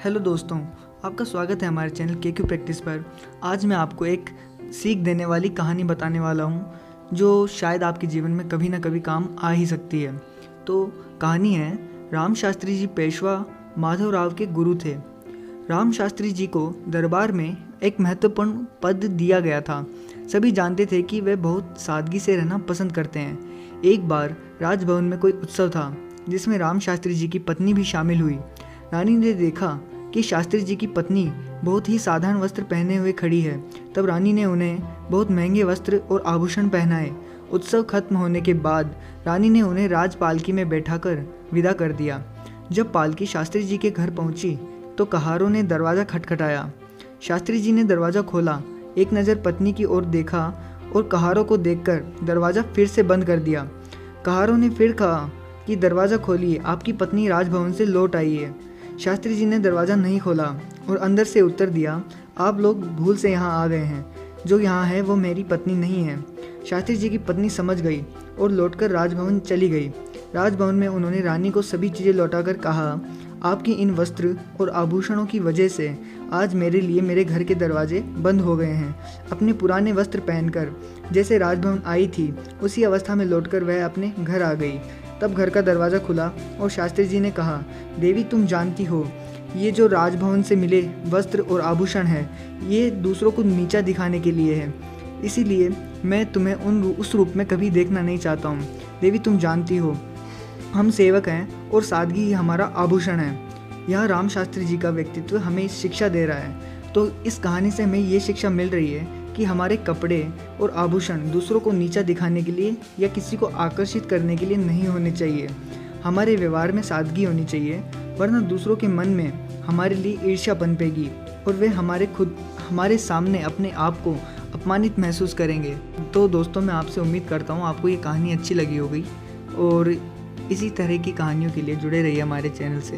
Hello दोस्तों, आपका स्वागत है हमारे चैनल के प्रैक्टिस पर। आज मैं आपको एक सीख देने वाली कहानी बताने वाला हूँ जो शायद आपके जीवन में कभी ना कभी काम आ ही सकती है। तो कहानी है, राम शास्त्री जी पेशवा माधवराव के गुरु थे। राम शास्त्री जी को दरबार में एक महत्वपूर्ण पद दिया गया था। सभी जानते थे कि वे बहुत सादगी से रहना पसंद करते हैं। एक बार राजभवन में कोई उत्सव था जिसमें राम शास्त्री जी की पत्नी भी शामिल हुई। रानी ने देखा कि शास्त्री जी की पत्नी बहुत ही साधारण वस्त्र पहने हुए खड़ी है। तब रानी ने उन्हें बहुत महंगे वस्त्र और आभूषण पहनाए। उत्सव खत्म होने के बाद रानी ने उन्हें राजपालकी में बैठाकर विदा कर दिया। जब पालकी शास्त्री जी के घर पहुंची तो कहारों ने दरवाज़ा खटखटाया। शास्त्री जी ने दरवाज़ा खोला, एक नज़र पत्नी की ओर देखा और कहारों को देखकर दरवाज़ा फिर से बंद कर दिया। कहारों ने फिर कहा कि दरवाज़ा खोलिए, आपकी पत्नी राजभवन से लौट आई है। शास्त्री जी ने दरवाज़ा नहीं खोला और अंदर से उत्तर दिया, आप लोग भूल से यहाँ आ गए हैं, जो यहाँ है वो मेरी पत्नी नहीं है। शास्त्री जी की पत्नी समझ गई और लौटकर राजभवन चली गई। राजभवन में उन्होंने रानी को सभी चीज़ें लौटाकर कहा, आपकी इन वस्त्र और आभूषणों की वजह से आज मेरे लिए मेरे घर के दरवाजे बंद हो गए हैं। अपने पुराने वस्त्र पहनकर जैसे राजभवन आई थी उसी अवस्था में लौटकर वह अपने घर आ गई। तब घर का दरवाज़ा खुला और शास्त्री जी ने कहा, देवी तुम जानती हो ये जो राजभवन से मिले वस्त्र और आभूषण है ये दूसरों को नीचा दिखाने के लिए है, इसीलिए मैं तुम्हें उस रूप में कभी देखना नहीं चाहता हूँ। देवी तुम जानती हो हम सेवक हैं और सादगी ही हमारा आभूषण है। यह राम शास्त्री जी का व्यक्तित्व हमें शिक्षा दे रहा है। तो इस कहानी से हमें ये शिक्षा मिल रही है कि हमारे कपड़े और आभूषण दूसरों को नीचा दिखाने के लिए या किसी को आकर्षित करने के लिए नहीं होने चाहिए। हमारे व्यवहार में सादगी होनी चाहिए, वरना दूसरों के मन में हमारे लिए ईर्ष्या पनपेगी और वे हमारे सामने अपने आप को अपमानित महसूस करेंगे। तो दोस्तों, मैं आपसे उम्मीद करता हूँ आपको ये कहानी अच्छी लगी होगी और इसी तरह की कहानियों के लिए जुड़े रहिए हमारे चैनल से।